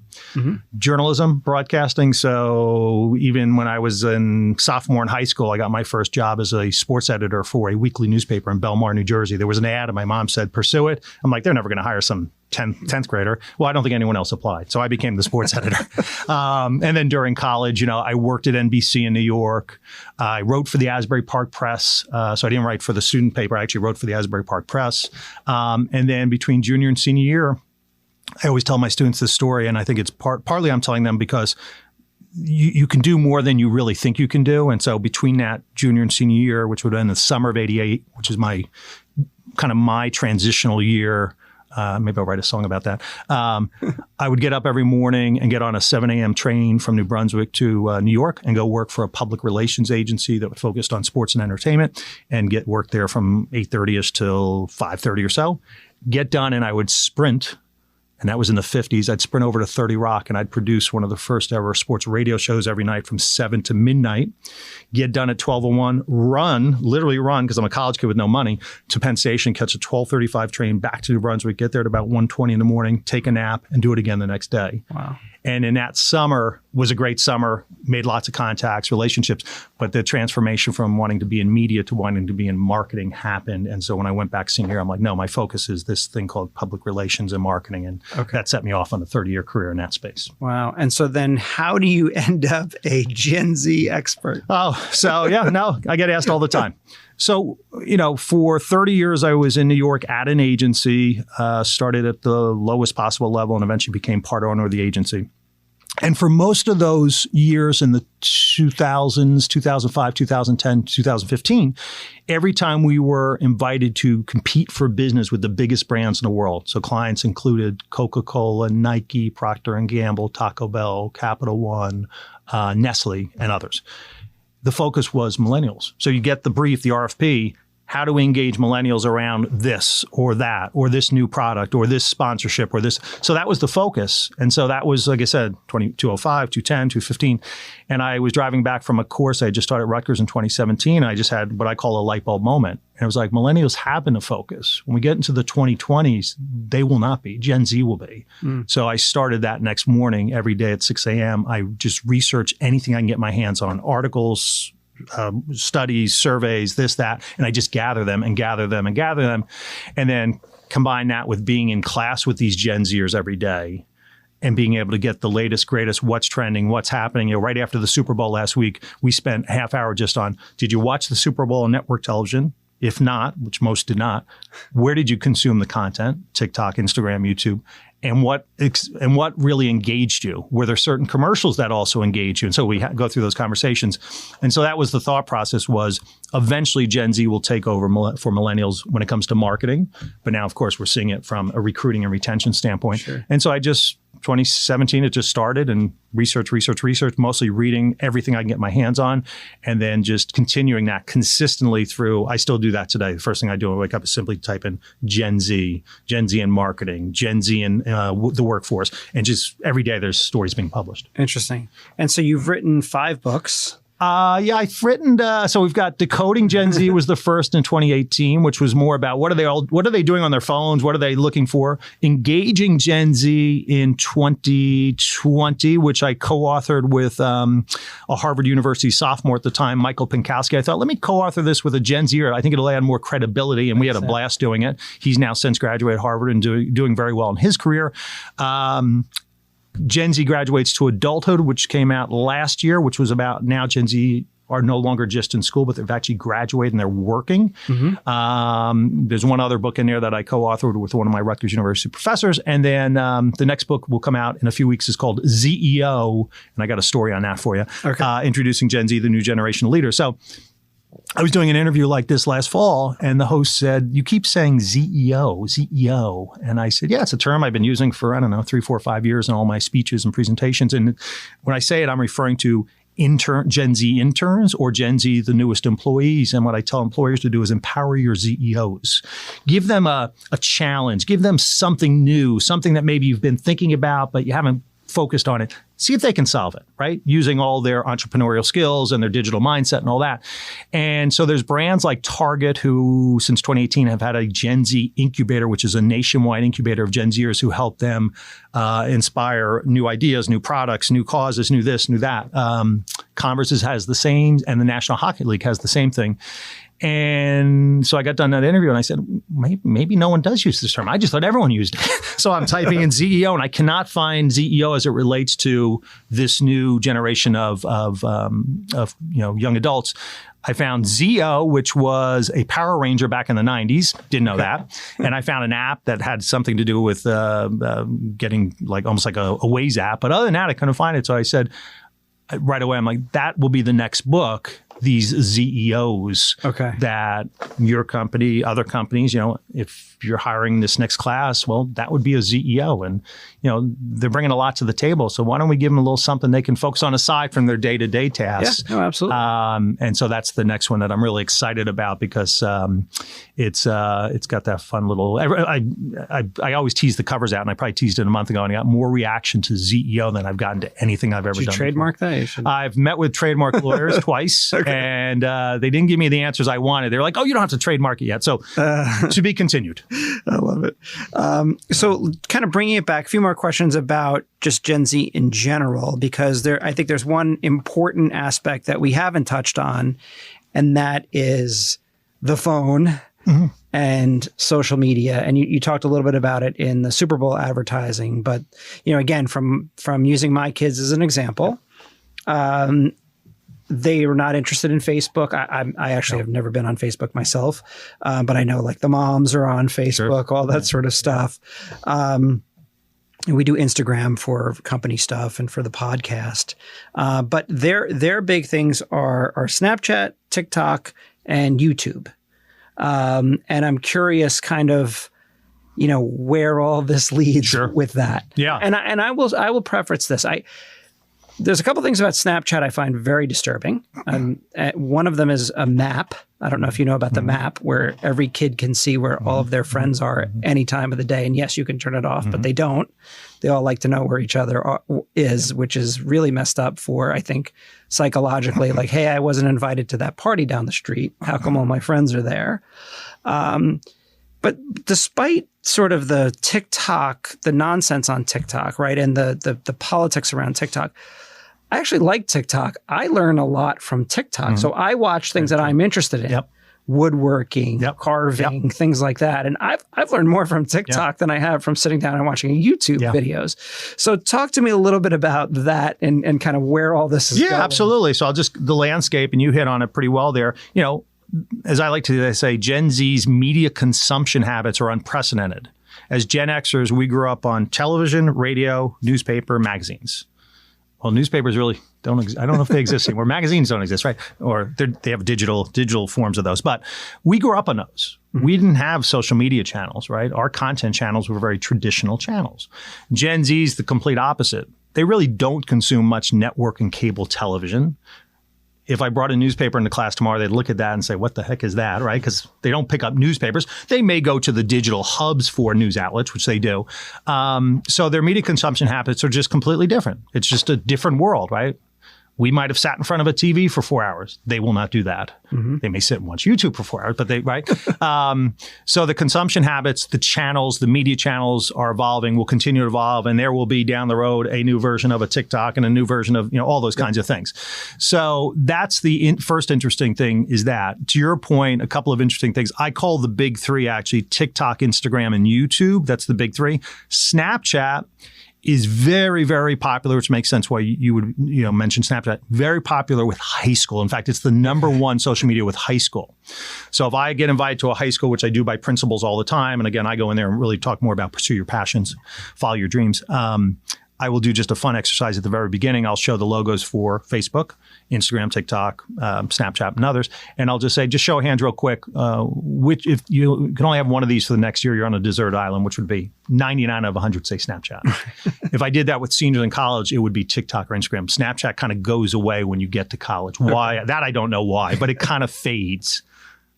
journalism, broadcasting. So even when I was in sophomore in high school, I got my first job as a sports editor for a weekly newspaper in Belmar, New Jersey. There was an ad, and my mom said, "Pursue it." I'm like, they're never going to hire some 10th grader. Well, I don't think anyone else applied. So I became the sports editor. And then during college, I worked at NBC in New York. I wrote for the Asbury Park Press. So I didn't write for the student paper. I actually wrote for the Asbury Park Press. And then between junior and senior year, I always tell my students this story. And I think it's partly I'm telling them because you can do more than you really think you can do. And so between that junior and senior year, which would have been the summer of '88, which is my transitional year, maybe I'll write a song about that. I would get up every morning and get on a 7 a.m. train from New Brunswick to New York and go work for a public relations agency that focused on sports and entertainment, and get work there from 8:30ish till 5:30 or so. Get done, and I would sprint. And that was in the 50s. I'd sprint over to 30 Rock, and I'd produce one of the first ever sports radio shows every night from 7 to midnight. Get done at 12:01, literally run, because I'm a college kid with no money, to Penn Station, catch a 12:35 train back to New Brunswick, get there at about 1:20 in the morning, take a nap, and do it again the next day. Wow. And in that summer was a great summer, made lots of contacts, relationships, but the transformation from wanting to be in media to wanting to be in marketing happened. And so when I went back senior year, I'm like, no, my focus is this thing called public relations and marketing. And that set me off on a 30-year career in that space. Wow. And so then how do you end up a Gen Z expert? Oh, so I get asked all the time. So, for 30 years, I was in New York at an agency, started at the lowest possible level and eventually became part owner of the agency. And for most of those years in the 2000s, 2005, 2010, 2015, every time we were invited to compete for business with the biggest brands in the world. So clients included Coca-Cola, Nike, Procter & Gamble, Taco Bell, Capital One, Nestle, and others. The focus was millennials. So you get the brief, the RFP, how do we engage millennials around this or that or this new product or this sponsorship or this? So that was the focus. And so that was, like I said, 205, 210, 215. And I was driving back from a course I just started at Rutgers in 2017. I just had what I call a light bulb moment. And it was like, millennials have been a focus. When we get into the 2020s, they will not be. Gen Z will be. So I started that next morning every day at 6 a.m. I just research anything I can get my hands on, articles, studies, surveys, this, that, and I just gather them. And then combine that with being in class with these Gen Zers every day and being able to get the latest, greatest, what's trending, what's happening. Right after the Super Bowl last week, we spent a half hour just on, did you watch the Super Bowl on network television? If not, which most did not, where did you consume the content? TikTok, Instagram, YouTube. and what really engaged you. Were there certain commercials that also engaged you? And so we go through those conversations. And so that was the thought process, was eventually Gen Z will take over for millennials when it comes to marketing. But now, of course, we're seeing it from a recruiting and retention standpoint. Sure. And so 2017, it just started, and research, mostly reading everything I can get my hands on, and then just continuing that consistently through. I still do that today. The first thing I do when I wake up is simply type in Gen Z in marketing, Gen Z in the workforce, and just every day there's stories being published. Interesting. And so you've written 5 books. I've written, so we've got Decoding Gen Z was the first in 2018, which was more about what are they doing on their phones? What are they looking for? Engaging Gen Z in 2020, which I co-authored with a Harvard University sophomore at the time, Michael Pinkowski. I thought, let me co-author this with a Gen Zer. I think it'll add more credibility, and we had a blast doing it. He's now since graduated Harvard and doing very well in his career. Gen Z Graduates to Adulthood, which came out last year, which was about now Gen Z are no longer just in school, but they've actually graduated and they're working. Mm-hmm. There's one other book in there that I co-authored with one of my Rutgers University professors. And then the next book will come out in a few weeks is called ZEO. And I got a story on that for you. Okay. Introducing Gen Z, the new generation of leaders. So I was doing an interview like this last fall, and the host said, "You keep saying ZEO. And I said, yeah, it's a term I've been using for, 3, 4, 5 years in all my speeches and presentations. And when I say it, I'm referring to Gen Z interns or Gen Z, the newest employees. And what I tell employers to do is empower your ZEOs. Give them a challenge. Give them something new, something that maybe you've been thinking about, but you haven't focused on it. See if they can solve it, right? Using all their entrepreneurial skills and their digital mindset and all that. And so there's brands like Target who, since 2018, have had a Gen Z incubator, which is a nationwide incubator of Gen Zers who help them inspire new ideas, new products, new causes, new this, new that. Converse has the same, and the National Hockey League has the same thing. And so I got done that interview and I said, maybe no one does use this term. I just thought everyone used it. So I'm typing in ZEO and I cannot find ZEO as it relates to this new generation of young adults. I found ZEO, which was a Power Ranger back in the 90s. Didn't know that. And I found an app that had something to do with getting almost like a Waze app. But other than that, I couldn't find it. So I said right away, I'm like, that will be the next book. These ZEOs that your company, other companies, if you're hiring this next class, well, that would be a ZEO. And, they're bringing a lot to the table. So why don't we give them a little something they can focus on aside from their day-to-day tasks? Yeah, no, absolutely. And so that's the next one that I'm really excited about because it's got that fun little, I always tease the covers out, and I probably teased it a month ago, and I got more reaction to ZEO than I've gotten to anything I've ever done. Did you trademark that? I've met with trademark lawyers twice. And they didn't give me the answers I wanted. They were like, "Oh, you don't have to trademark it yet." So to be continued. I love it. So kind of bringing it back, a few more questions about just Gen Z in general, because I think there's one important aspect that we haven't touched on, and that is the phone and social media. And you talked a little bit about it in the Super Bowl advertising. But, again, from using my kids as an example, they were not interested in Facebook. I actually have never been on Facebook myself, but I know the moms are on Facebook, all that sort of stuff. And we do Instagram for company stuff and for the podcast. But their big things are Snapchat, TikTok, and YouTube. And I'm curious kind of, where all this leads with that. Yeah. And I will preface this. There's a couple things about Snapchat I find very disturbing. One of them is a map. I don't know if you know about the map, where every kid can see where all of their friends are at any time of the day. And yes, you can turn it off, but they don't. They all like to know where each other is, which is really messed up for, I think, psychologically. Like, hey, I wasn't invited to that party down the street. How come all my friends are there? But despite sort of the TikTok, the nonsense on TikTok, right, and the politics around TikTok, I actually like TikTok. I learn a lot from TikTok. So I watch things that I'm interested in. Woodworking, carving, things like that. And I've learned more from TikTok than I have from sitting down and watching YouTube videos. So talk to me a little bit about that and kind of where all this is going. Yeah, absolutely. So the landscape, and you hit on it pretty well there. As I like to say, Gen Z's media consumption habits are unprecedented. as Gen Xers, we grew up on television, radio, newspaper, magazines. Well, newspapers really don't exist. I don't know if they exist anymore. Magazines don't exist, right? Or they have digital forms of those. But we grew up on those. We didn't have social media channels, right? Our content channels were very traditional channels. Gen Z's the complete opposite. They really don't consume much network and cable television. If I brought a newspaper into class tomorrow, they'd look at that and say, what the heck is that, right? Because they don't pick up newspapers. They may go to the digital hubs for news outlets, which they do. So their media consumption habits are just completely different. It's just a different world, right? We might have sat in front of a TV for 4 hours. They will not do that. They may sit and watch YouTube for 4 hours, but right? So the consumption habits, the channels, the media channels are evolving, will continue to evolve, and there will be down the road a new version of a TikTok and a new version of, all those kinds of things. So that's the first interesting thing is that. To your point, a couple of interesting things. I call the big three actually TikTok, Instagram, and YouTube. That's the big three. Snapchat is very, very popular, which makes sense why you would mention Snapchat. Very popular with high school. In fact, it's the number one social media with high school. So if I get invited to a high school, which I do by principals all the time, and again, I go in there and really talk more about pursue your passions, follow your dreams. I will do just a fun exercise at the very beginning. I'll show the logos for Facebook, Instagram, TikTok, Snapchat, and others. And I'll just say, just show of hands real quick, which if you can only have one of these for the next year, you're on a desert island, which would be 99 out of 100 say Snapchat. If I did that with seniors in college, it would be TikTok or Instagram. Snapchat kind of goes away when you get to college. Why? That I don't know why, but it kind of fades.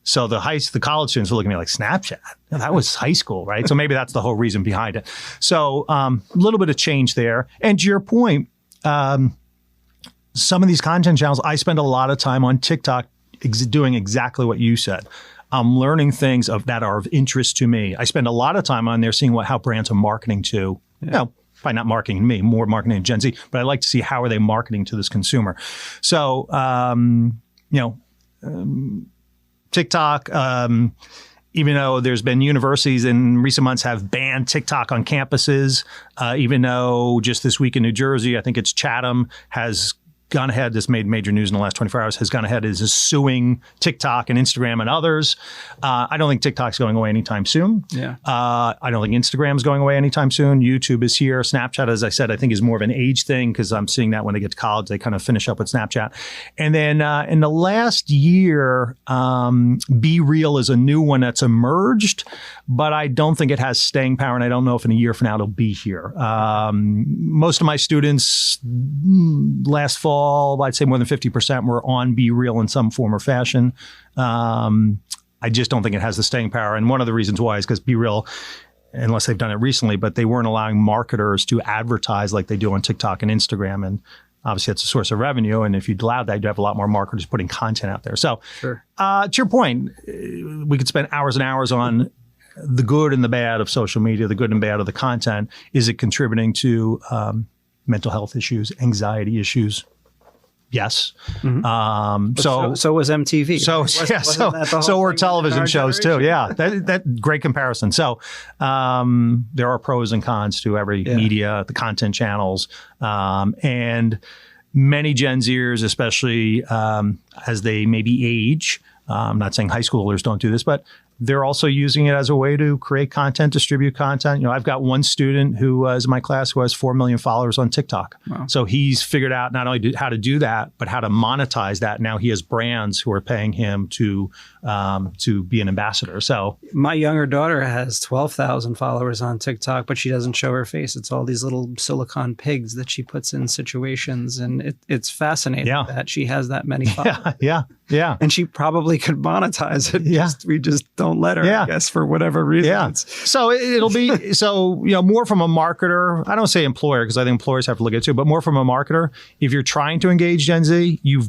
So the college students will look at me like, Snapchat? That was high school, right? So maybe that's the whole reason behind it. So a little bit of change there. And to your point, some of these content channels, I spend a lot of time on TikTok doing exactly what you said. I'm learning things that are of interest to me. I spend a lot of time on there seeing how brands are marketing to, probably not marketing to me, more marketing to Gen Z, but I like to see how are they marketing to this consumer. So, TikTok, even though there's been universities in recent months have banned TikTok on campuses, even though just this week in New Jersey, I think it's Chatham, has gone ahead, this made major news in the last 24 hours, has gone ahead, is suing TikTok and Instagram and others. I don't think TikTok's going away anytime soon. I don't think Instagram's going away anytime soon. YouTube is here. Snapchat, as I said, I think is more of an age thing because I'm seeing that when they get to college, they kind of finish up with Snapchat. And then in the last year, Be Real is a new one that's emerged, but I don't think it has staying power, and I don't know if in a year from now it'll be here. Most of my students last fall, I'd say more than 50% were on Be Real in some form or fashion. I just don't think it has the staying power. And one of the reasons why is because Be Real, unless they've done it recently, but they weren't allowing marketers to advertise like they do on TikTok and Instagram. And obviously it's a source of revenue. And if you'd allowed that, you'd have a lot more marketers putting content out there. So to your point, we could spend hours and hours on the good and the bad of social media, the good and bad of the content. Is it contributing to mental health issues, anxiety issues? Yes. So was MTV. So were television shows too. Yeah, that great comparison. So there are pros and cons to every media, the content channels, and many Gen Zers, especially as they maybe age. I'm not saying high schoolers don't do this, but they're also using it as a way to create content, distribute content. I've got one student who is in my class who has 4 million followers on TikTok. Wow. So he's figured out not only how to do that, but how to monetize that. Now he has brands who are paying him to be an ambassador. So my younger daughter has 12,000 followers on TikTok, but she doesn't show her face. It's all these little silicone pigs that she puts in situations. And it's fascinating that she has that many followers. Yeah. And she probably could monetize it. We just don't let her, I guess, for whatever reason. Yeah. So it'll be, more from a marketer. I don't say employer because I think employers have to look at it too, but more from a marketer. If you're trying to engage Gen Z, you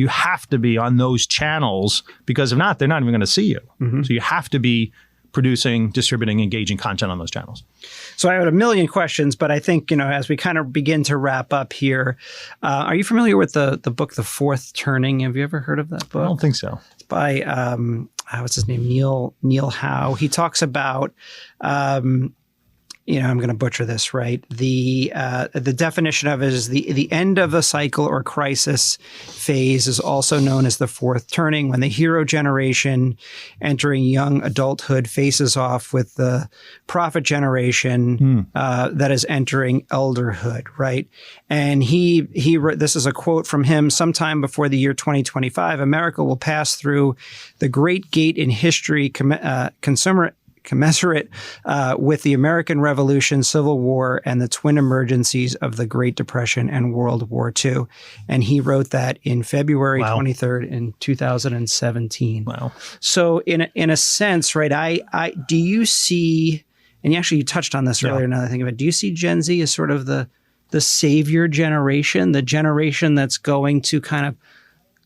have to be on those channels because if not, they're not even going to see you. So you have to be producing, distributing, engaging content on those channels. So I had a million questions, but I think, as we kind of begin to wrap up here, are you familiar with the book, The Fourth Turning? Have you ever heard of that book? I don't think so. It's by, what's his name? Neil Howe. He talks about I'm going to butcher this, right? The definition of it is the end of a cycle or crisis phase is also known as the fourth turning, when the hero generation entering young adulthood faces off with the prophet generation that is entering elderhood, right? And he wrote, this is a quote from him: "Sometime before the year 2025, America will pass through the great gate in history commensurate with the American Revolution, Civil War, and the twin emergencies of the Great Depression and World War II." And he wrote that in February 23rd in 2017. Wow. So in a sense, right, I do you see, and you touched on this earlier, now that I think of it, do you see Gen Z as sort of the savior generation, the generation that's going to kind of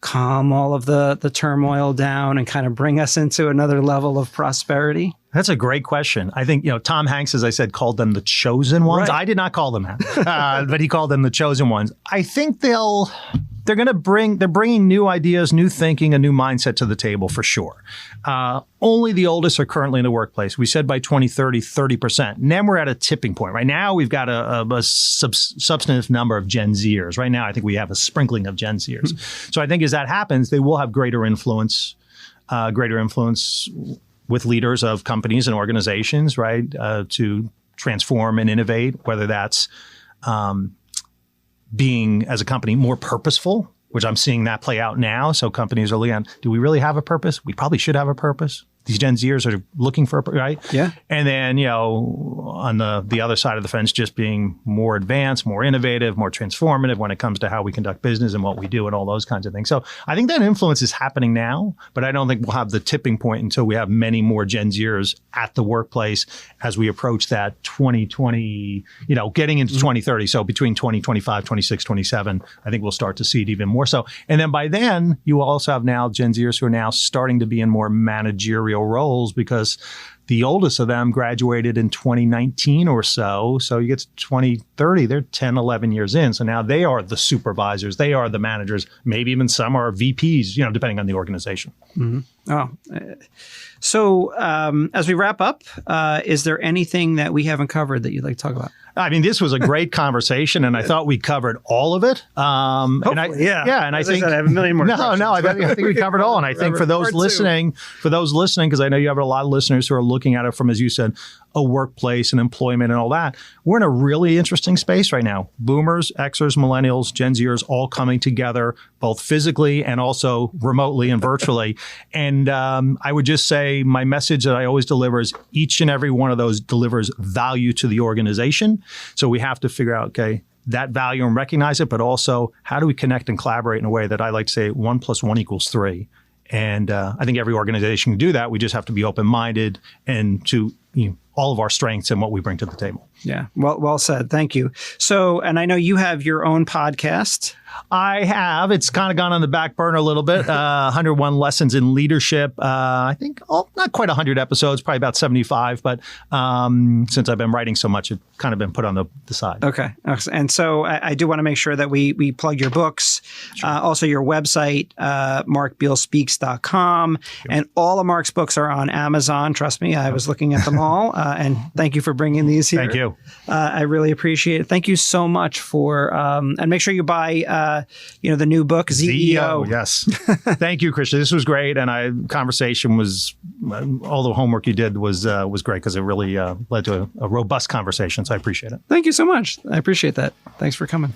calm all of the turmoil down and kind of bring us into another level of prosperity? That's a great question. I think, Tom Hanks, as I said, called them the chosen ones. Right. I did not call them that, but he called them the chosen ones. I think they're bringing new ideas, new thinking, a new mindset to the table for sure. Only the oldest are currently in the workplace. We said by 2030, 30%. And then we're at a tipping point. Right now, we've got a substantive number of Gen Zers. Right now, I think we have a sprinkling of Gen Zers. So I think as that happens, they will have greater influence with leaders of companies and organizations, right, to transform and innovate, whether that's being, as a company, more purposeful, which I'm seeing that play out now. So companies are looking at, do we really have a purpose? We probably should have a purpose. These Gen Zers are looking for, right? Yeah. And then, on the other side of the fence, just being more advanced, more innovative, more transformative when it comes to how we conduct business and what we do and all those kinds of things. So I think that influence is happening now, but I don't think we'll have the tipping point until we have many more Gen Zers at the workplace as we approach that 2020, getting into 2030. So between 2025, 26, 27, I think we'll start to see it even more so. And then by then, you also have now Gen Zers who are now starting to be in more managerial roles, because the oldest of them graduated in 2019 or so. So you get to 2030, they're 10, 11 years in. So now they are the supervisors. They are the managers. Maybe even some are VPs, depending on the organization. Mm-hmm. Oh, so as we wrap up, is there anything that we haven't covered that you'd like to talk about? I mean, this was a great conversation, and I thought we covered all of it. And I think I have a million more. I think we covered all. And I think for those listening, because I know you have a lot of listeners who are looking at it from, as you said, a workplace and employment and all that. We're in a really interesting space right now. Boomers, Xers, Millennials, Gen Zers all coming together, both physically and also remotely and virtually. And I would just say my message that I always deliver is each and every one of those delivers value to the organization. So we have to figure out, that value and recognize it, but also how do we connect and collaborate in a way that I like to say 1 + 1 = 3. And I think every organization can do that. We just have to be open-minded and to all of our strengths and what we bring to the table. Yeah. Well said. Thank you. So, and I know you have your own podcast. I have. It's kind of gone on the back burner a little bit. 101 Lessons in Leadership. I think not quite 100 episodes, probably about 75. But since I've been writing so much, it's kind of been put on the side. Okay. And so I do want to make sure that we plug your books, also your website, markbealspeaks.com. Sure. And all of Mark's books are on Amazon. Trust me, I was looking at them all. And thank you for bringing these here. Thank you. I really appreciate it. Thank you so much for, and make sure you buy, the new book, ZEO. Yes. Thank you, Christian. This was great. And conversation was, all the homework you did was great, because it really led to a robust conversation. So I appreciate it. Thank you so much. I appreciate that. Thanks for coming.